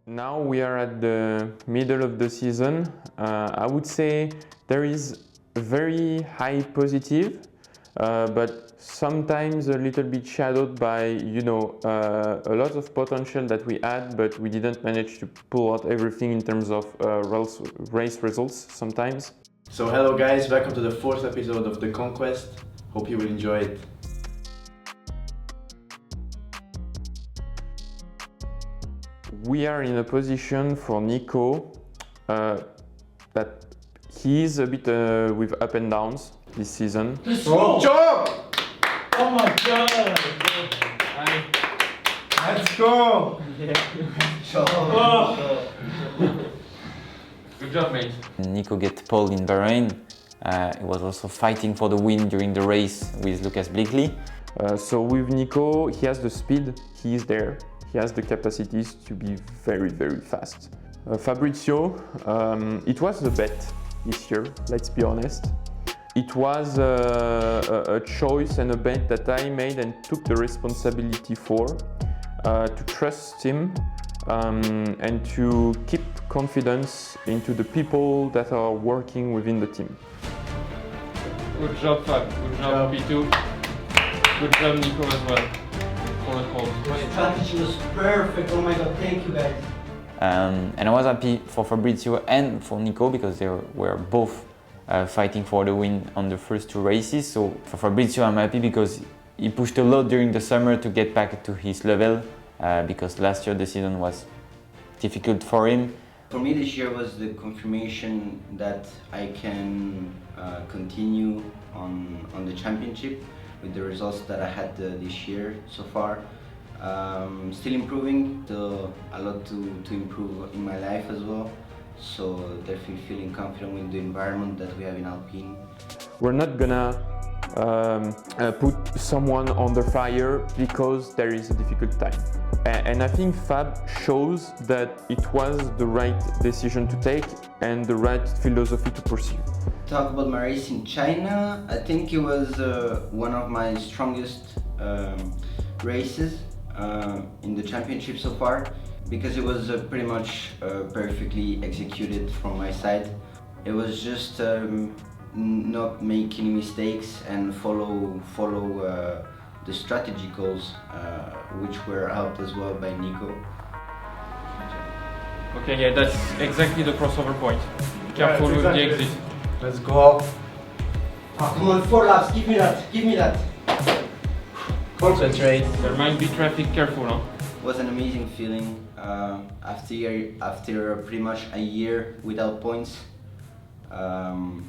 Now we are at the middle of the season. I would say there is a very high positive, but sometimes a little bit shadowed by, a lot of potential that we had, but we didn't manage to pull out everything in terms of race results sometimes. So hello guys, welcome to the fourth episode of the Conquest. Hope you will enjoy it. We are in a position for Nico that he's a bit with up and downs this season. Let's go! Jump! Oh my god! Let's go! Oh. Good job, mate. Nico get pole in Bahrain. He was also fighting for the win during the race with Lucas Blakely. So with Nico, he has the speed, he is there. He has the capacities to be very, very fast. Fabrizio, it was a bet this year, let's be honest. It was a choice and a bet that I made and took the responsibility for, to trust him and to keep confidence into the people that are working within the team. Good job, Fab. Good job, P2. Good job, Nico, as well. For the call. My strategy was perfect. Oh my god, thank you guys. And I was happy for Fabrizio and for Nico because they were both fighting for the win on the first two races. So for Fabrizio, I'm happy because he pushed a lot during the summer to get back to his level because last year the season was difficult for him. For me, this year was the confirmation that I can continue on the championship with the results that I had this year so far. Still improving, still a lot to improve in my life as well. So definitely feeling confident with the environment that we have in Alpine. We're not gonna put someone under fire because there is a difficult time. And I think Fab shows that it was the right decision to take and the right philosophy to pursue. Talk about my race in China. I think it was one of my strongest races in the championship so far because it was pretty much perfectly executed from my side. It was just not make any mistakes and follow the strategy goals, which were helped as well by Nico. Okay, yeah, that's exactly the crossover point. Careful with the exit. Let's go. Oh, come on, 4 laps. Give me that. Give me that. Concentrate. There might be traffic, careful, huh? It was an amazing feeling after pretty much a year without points. To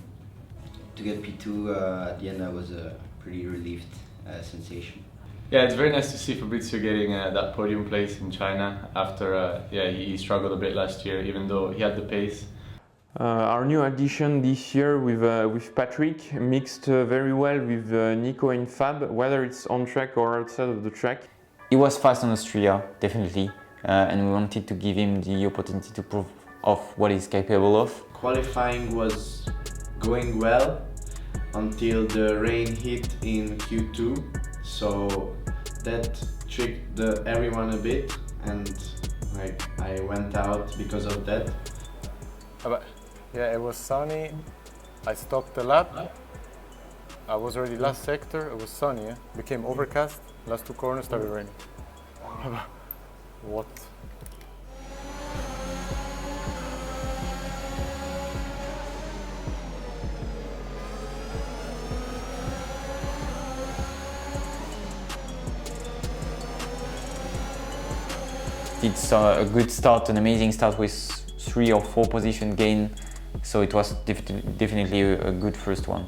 get P2 at the end, that was a pretty relieved sensation. Yeah, it's very nice to see Fabrizio getting that podium place in China after he struggled a bit last year, even though he had the pace. Our new addition this year with Patrick mixed very well with Nico and Fab, whether it's on track or outside of the track. He was fast on Australia, definitely, and we wanted to give him the opportunity to prove off what he's capable of. Qualifying was going well until the rain hit in Q2, so that tricked everyone a bit, and I went out because of that. Yeah, it was sunny. I stopped the lap. I was already last sector. It was sunny. Yeah? Became overcast. Last 2 corners started raining. What? It's a good start, an amazing start with 3 or 4 position gain. So it was definitely a good first one.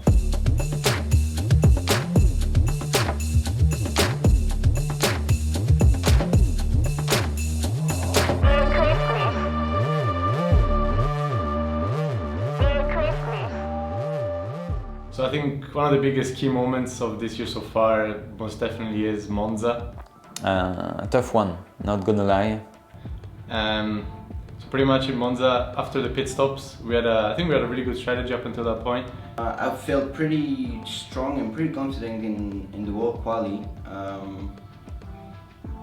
So I think one of the biggest key moments of this year so far most definitely is Monza. A tough one, not gonna lie. So pretty much in Monza, after the pit stops, I think we had a really good strategy up until that point. I felt pretty strong and pretty confident in the world quali,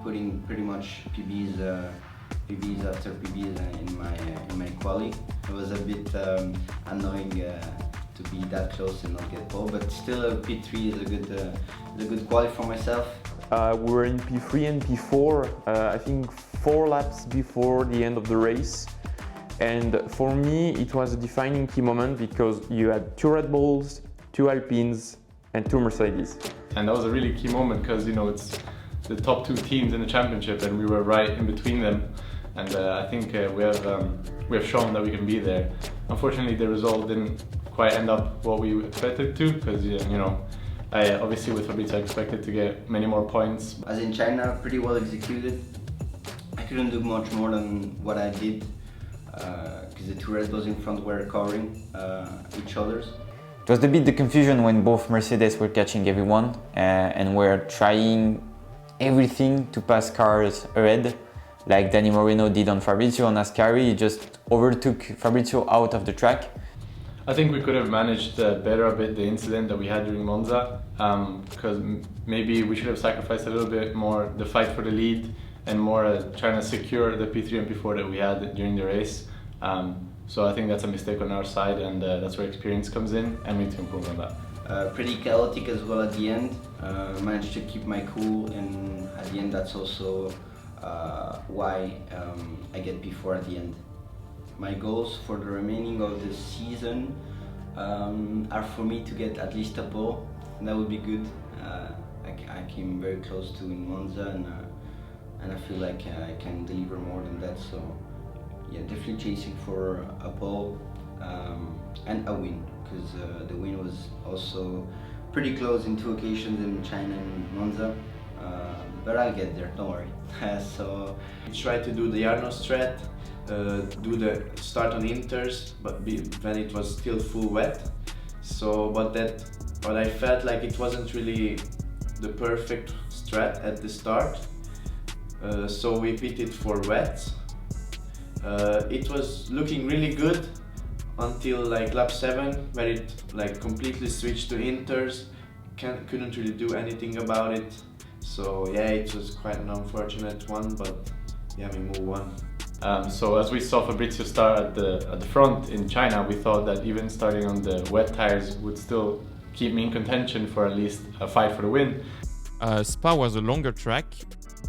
putting pretty much PBs PBs after PBs in my quali. It was a bit annoying to be that close and not get pole, but still P3 is a good quali for myself. We were in P3 and P4, I think 4 laps before the end of the race. And for me, it was a defining key moment because you had 2 Red Bulls, 2 Alpines, and 2 Mercedes. And that was a really key moment because, you know, it's the top 2 teams in the championship and we were right in between them. And I think we have shown that we can be there. Unfortunately, the result didn't quite end up what we expected to because, you know, obviously with Fabrizio I expected to get many more points. As in China, pretty well executed. I couldn't do much more than what I did because the 2 Red Bulls in front were covering each other's. It was a bit the confusion when both Mercedes were catching everyone and were trying everything to pass cars ahead, like Danny Moreno did on Fabrizio on Ascari. He just overtook Fabrizio out of the track. I think we could have managed better a bit the incident that we had during Monza, because maybe we should have sacrificed a little bit more the fight for the lead and more trying to secure the P3 and P4 that we had during the race. So I think that's a mistake on our side, and that's where experience comes in, and we need to improve on that. Pretty chaotic as well at the end. Managed to keep my cool, and at the end that's also why I get P4 at the end. My goals for the remaining of the season are for me to get at least a pole. That would be good. I came very close to in Monza, and I feel like I can deliver more than that. So yeah, definitely chasing for a pole and a win, because the win was also pretty close in 2 occasions in China and Monza. But I'll get there, don't worry. So Try to do the Arno strat, do the start on inters, but when it was still full wet. So, but I felt like it wasn't really the perfect strat at the start. So we pitted for wets. It was looking really good until like lap 7, where it like completely switched to inters. Couldn't really do anything about it. So yeah, it was quite an unfortunate one, but yeah, we move on. So as we saw Fabrizio start at the front in China, we thought that even starting on the wet tires would still keep me in contention for at least a fight for the win. Spa was a longer track,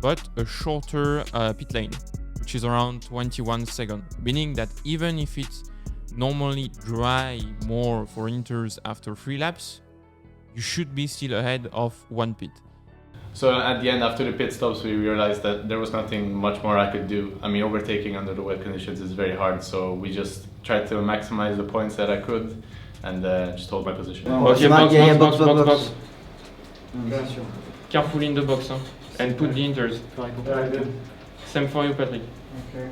but a shorter pit lane, which is around 21 seconds, meaning that even if it's normally dry more for inters after 3 laps, you should be still ahead of 1 pit. So at the end, after the pit stops, we realized that there was nothing much more I could do. I mean, overtaking under the wet conditions is very hard, so we just tried to maximize the points that I could and just hold my position. Okay, box. Careful in the box, huh? And put the inters. Yeah, I did. Same for you, Patrick. Okay.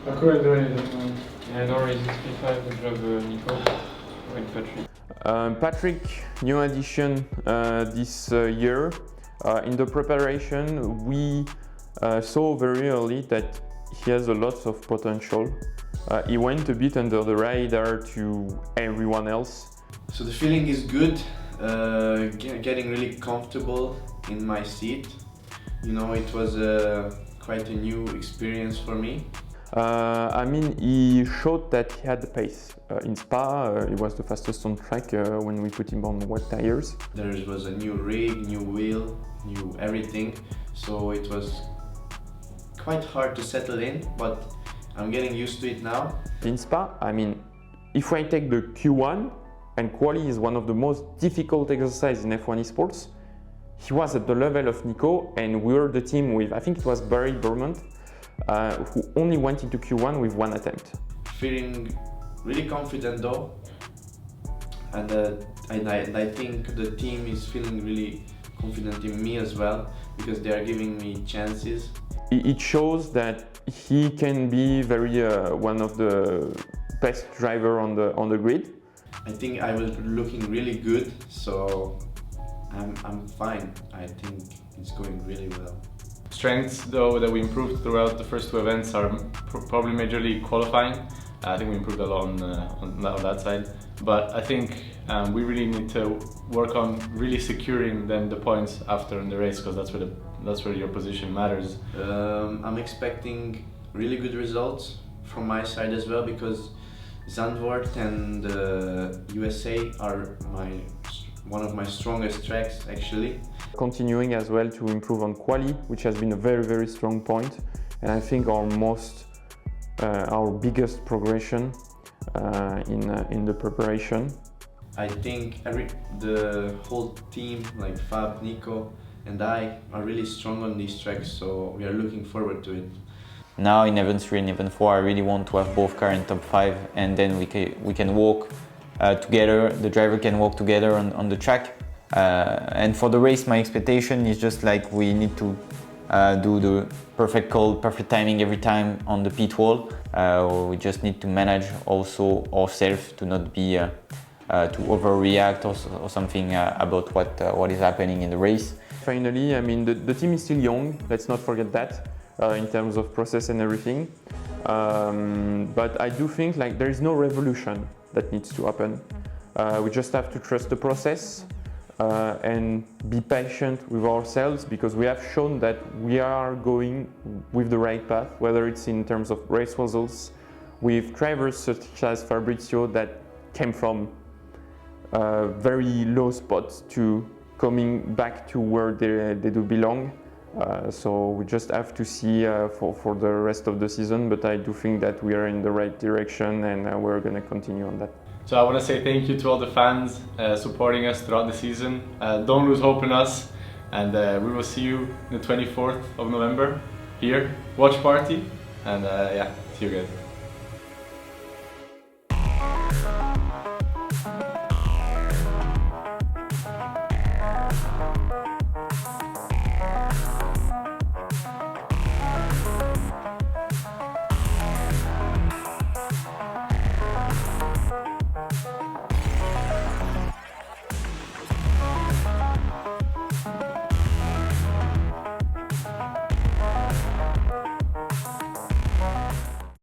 I couldn't do anything. Yeah, no worries, it's P5, good job, Nico. With Patrick. Patrick, new addition this year. In the preparation, we saw very early that he has a lot of potential. He went a bit under the radar to everyone else. So the feeling is good, getting really comfortable in my seat. You know, it was quite a new experience for me. I mean, he showed that he had the pace. In Spa, he was the fastest on track when we put him on wet tires. There was a new rig, new wheel, new everything. So it was quite hard to settle in, but I'm getting used to it now. In Spa, I mean, if I take the Q1, and quali is one of the most difficult exercises in F1 Esports, he was at the level of Nico, and we were the team with, I think it was Barry Bermond, who only went into Q1 with 1 attempt. Feeling really confident though, and I think the team is feeling really confident in me as well, because they are giving me chances. It shows that he can be very one of the best driver on the grid. I think I was looking really good, so I'm fine. I think it's going really well. Strengths, though, that we improved throughout the first 2 events are probably majorly qualifying. I think we improved a lot on that side. But I think we really need to work on really securing then the points after in the race, because that's where your position matters. I'm expecting really good results from my side as well, because Zandvoort and USA are one of my strongest tracks actually. Continuing as well to improve on quali, which has been a very, very strong point, and I think our biggest progression in the preparation. I think the whole team, like Fab, Nico and I, are really strong on these tracks, so we are looking forward to it. Now in Event 3 and Event 4 I really want to have both cars in top 5, and then we can walk together, the driver can walk together on the track. And for the race, my expectation is just like we need to do the perfect call, perfect timing every time on the pit wall. We just need to manage also ourselves to not be to overreact or something about what is happening in the race. Finally, I mean, the team is still young, let's not forget that, in terms of process and everything. But I do think like there is no revolution that needs to happen. We just have to trust the process and be patient with ourselves, because we have shown that we are going with the right path, whether it's in terms of race results, with drivers such as Fabrizio that came from very low spots to coming back to where they do belong. So we just have to see for the rest of the season, but I do think that we are in the right direction, and we're going to continue on that. So I want to say thank you to all the fans supporting us throughout the season. Don't lose hope in us, and we will see you the 24th of November here, watch party, and yeah, see you guys.